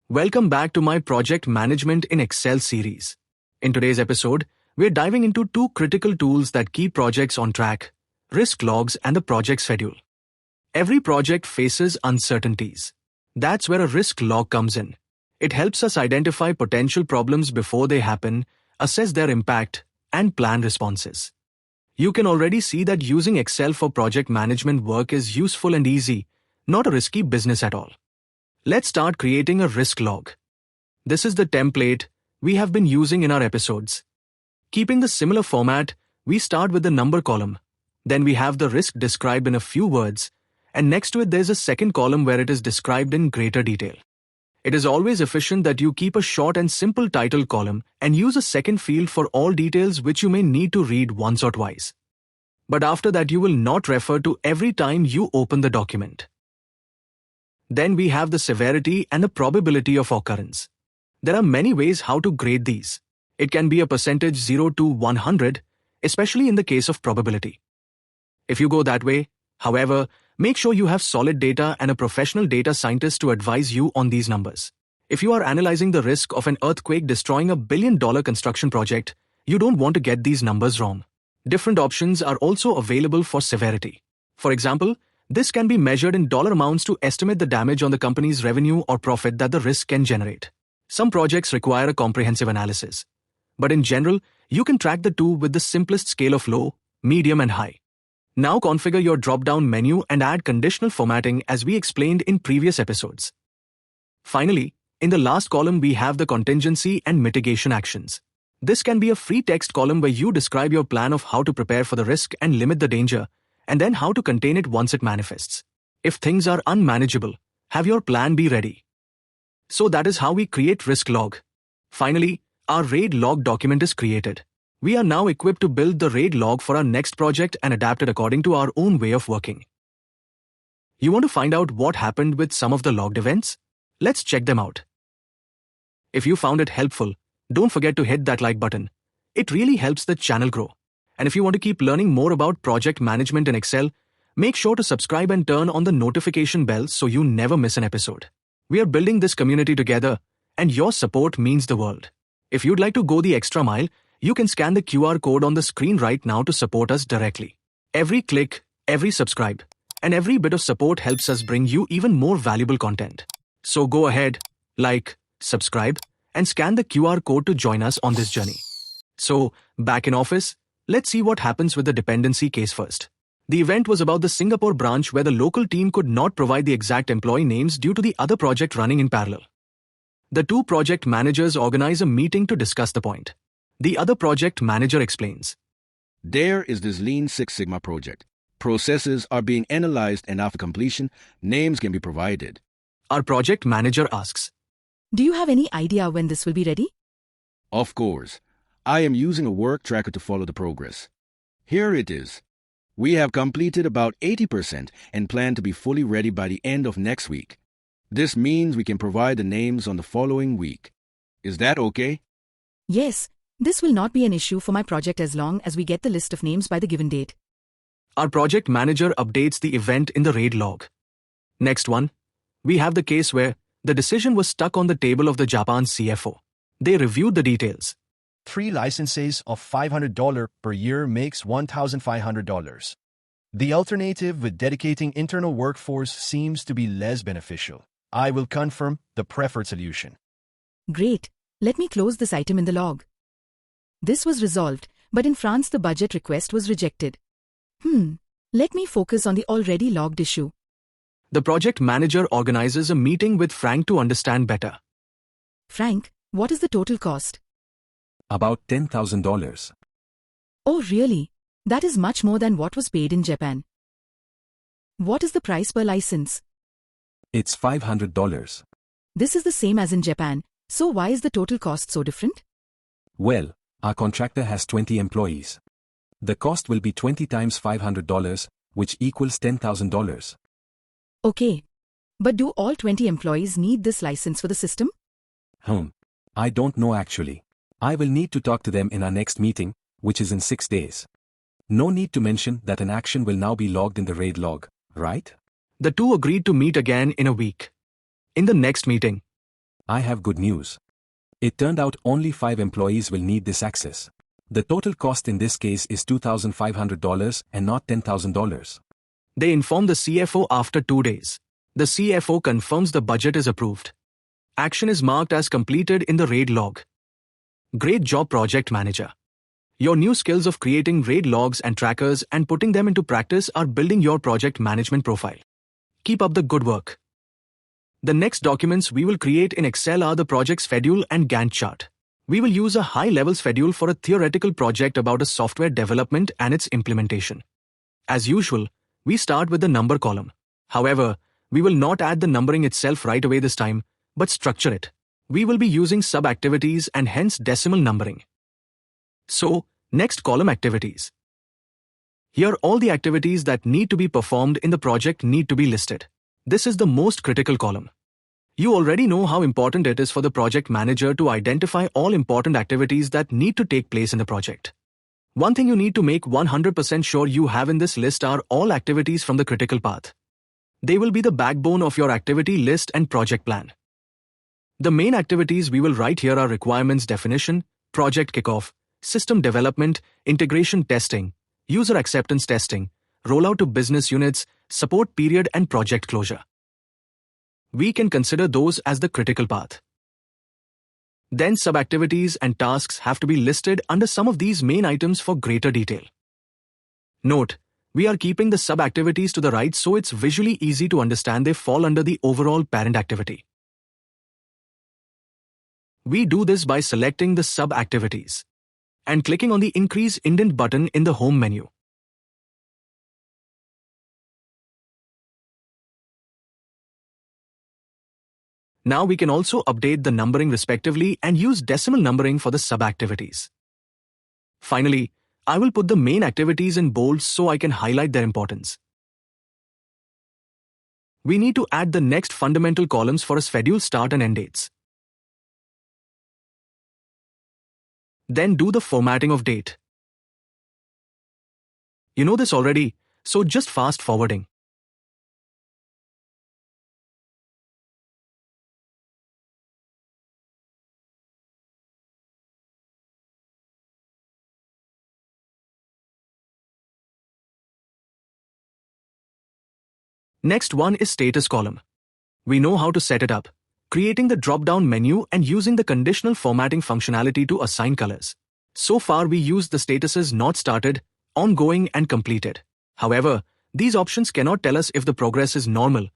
Welcome back to my Project Management in Excel series. In today's episode, we're diving into two critical tools that keep projects on track: risk logs and the project schedule. Every project faces uncertainties. That's where a risk log comes in. It helps us identify potential problems before they happen, assess their impact, and plan responses. You can already see that using Excel for project management work is useful and easy, not a risky business at all. Let's start creating a risk log. This is the template we have been using in our episodes. Keeping the similar format, we start with the number column. Then we have the risk described in a few words, and next to it there's a second column where it is described in greater detail. It is always efficient that you keep a short and simple title column and use a second field for all details which you may need to read once or twice. But after that you will not refer to every time you open the document. Then we have the severity and the probability of occurrence. There are many ways how to grade these. It can be a percentage 0 to 100, especially in the case of probability. If you go that way, however, make sure you have solid data and a professional data scientist to advise you on these numbers. If you are analyzing the risk of an earthquake destroying $1 billion construction project, you don't want to get these numbers wrong. Different options are also available for severity. For example, this can be measured in dollar amounts to estimate the damage on the company's revenue or profit that the risk can generate. Some projects require a comprehensive analysis. But in general, you can track the two with the simplest scale of low, medium, and high. Now configure your drop-down menu and add conditional formatting as we explained in previous episodes. Finally, in the last column we have the contingency and mitigation actions. This can be a free text column where you describe your plan of how to prepare for the risk and limit the danger, and then how to contain it once it manifests. If things are unmanageable, have your plan be ready. So that is how we create risk log. Finally, our RAID log document is created. We are now equipped to build the RAID log for our next project and adapt it according to our own way of working. You want to find out what happened with some of the logged events? Let's check them out. If you found it helpful, don't forget to hit that like button. It really helps the channel grow. And if you want to keep learning more about project management in Excel, make sure to subscribe and turn on the notification bell so you never miss an episode. We are building this community together, and your support means the world. If you'd like to go the extra mile, you can scan the QR code on the screen right now to support us directly. Every click, every subscribe, and every bit of support helps us bring you even more valuable content. So go ahead, like, subscribe, and scan the QR code to join us on this journey. So, back in office, let's see what happens with the dependency case first. The event was about the Singapore branch where the local team could not provide the exact employee names due to the other project running in parallel. The two project managers organize a meeting to discuss the point. The other project manager explains. There is this Lean Six Sigma project. Processes are being analyzed and after completion, names can be provided. Our project manager asks, Do you have any idea when this will be ready? Of course. I am using a work tracker to follow the progress. Here it is. We have completed about 80% and plan to be fully ready by the end of next week. This means we can provide the names on the following week. Is that okay? Yes, this will not be an issue for my project as long as we get the list of names by the given date. Our project manager updates the event in the RAID log. Next one, we have the case where the decision was stuck on the table of the Japan CFO. They reviewed the details. 3 licenses of $500 per year makes $1,500. The alternative with dedicating internal workforce seems to be less beneficial. I will confirm the preferred solution. Great. Let me close this item in the log. This was resolved, but in France the budget request was rejected. Let me focus on the already logged issue. The project manager organizes a meeting with Frank to understand better. Frank, what is the total cost? About $10,000. Oh really? That is much more than what was paid in Japan. What is the price per license? It's $500. This is the same as in Japan, so why is the total cost so different? Well, our contractor has 20 employees. The cost will be 20 times $500, which equals $10,000. Okay. But do all 20 employees need this license for the system? I don't know actually. I will need to talk to them in our next meeting, which is in 6 days. No need to mention that an action will now be logged in the RAID log, right? The two agreed to meet again in a week. In the next meeting, I have good news. It turned out only 5 employees will need this access. The total cost in this case is $2,500 and not $10,000. They inform the CFO after 2 days. The CFO confirms the budget is approved. Action is marked as completed in the RAID log. Great job, project manager. Your new skills of creating RAID logs and trackers and putting them into practice are building your project management profile. Keep up the good work. The next documents we will create in Excel are the project schedule and Gantt chart. We will use a high-level schedule for a theoretical project about a software development and its implementation. As usual, we start with the number column. However, we will not add the numbering itself right away this time, but structure it. We will be using sub-activities and hence decimal numbering. So, next column, activities. Here all the activities that need to be performed in the project need to be listed. This is the most critical column. You already know how important it is for the project manager to identify all important activities that need to take place in the project. One thing you need to make 100% sure you have in this list are all activities from the critical path. They will be the backbone of your activity list and project plan. The main activities we will write here are requirements definition, project kickoff, system development, integration testing, user acceptance testing, rollout to business units, support period and project closure. We can consider those as the critical path. Then sub-activities and tasks have to be listed under some of these main items for greater detail. Note, we are keeping the sub-activities to the right so it's visually easy to understand they fall under the overall parent activity. We do this by selecting the sub-activities and clicking on the Increase Indent button in the Home menu. Now we can also update the numbering respectively and use decimal numbering for the sub-activities. Finally, I will put the main activities in bold so I can highlight their importance. We need to add the next fundamental columns for a schedule start and end dates. Then do the formatting of date. You know this already, so just fast forwarding. Next one is status column. We know how to set it up, creating the drop-down menu and using the conditional formatting functionality to assign colors. So far we used the statuses not started, ongoing and completed. However, these options cannot tell us if the progress is normal,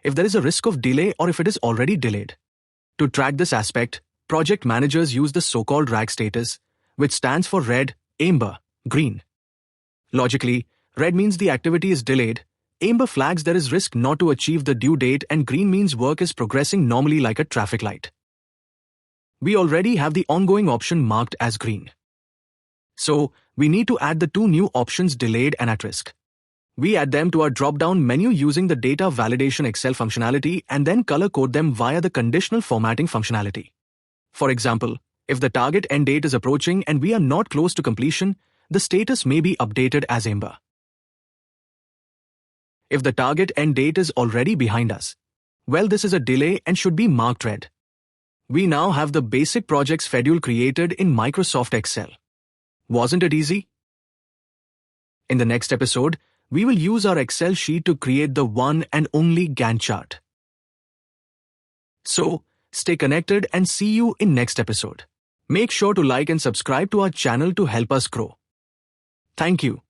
if there is a risk of delay or if it is already delayed. To track this aspect, project managers use the so-called RAG status, which stands for red, amber, green. Logically, red means the activity is delayed, amber flags there is risk not to achieve the due date, and green means work is progressing normally like a traffic light. We already have the ongoing option marked as green. So, we need to add the two new options, delayed and at risk. We add them to our drop-down menu using the data validation Excel functionality and then color code them via the conditional formatting functionality. For example, if the target end date is approaching and we are not close to completion, the status may be updated as amber. If the target end date is already behind us, well, this is a delay and should be marked red. We now have the basic project schedule created in Microsoft Excel. Wasn't it easy? In the next episode, we will use our Excel sheet to create the one and only Gantt chart. So, stay connected and see you in next episode. Make sure to like and subscribe to our channel to help us grow. Thank you.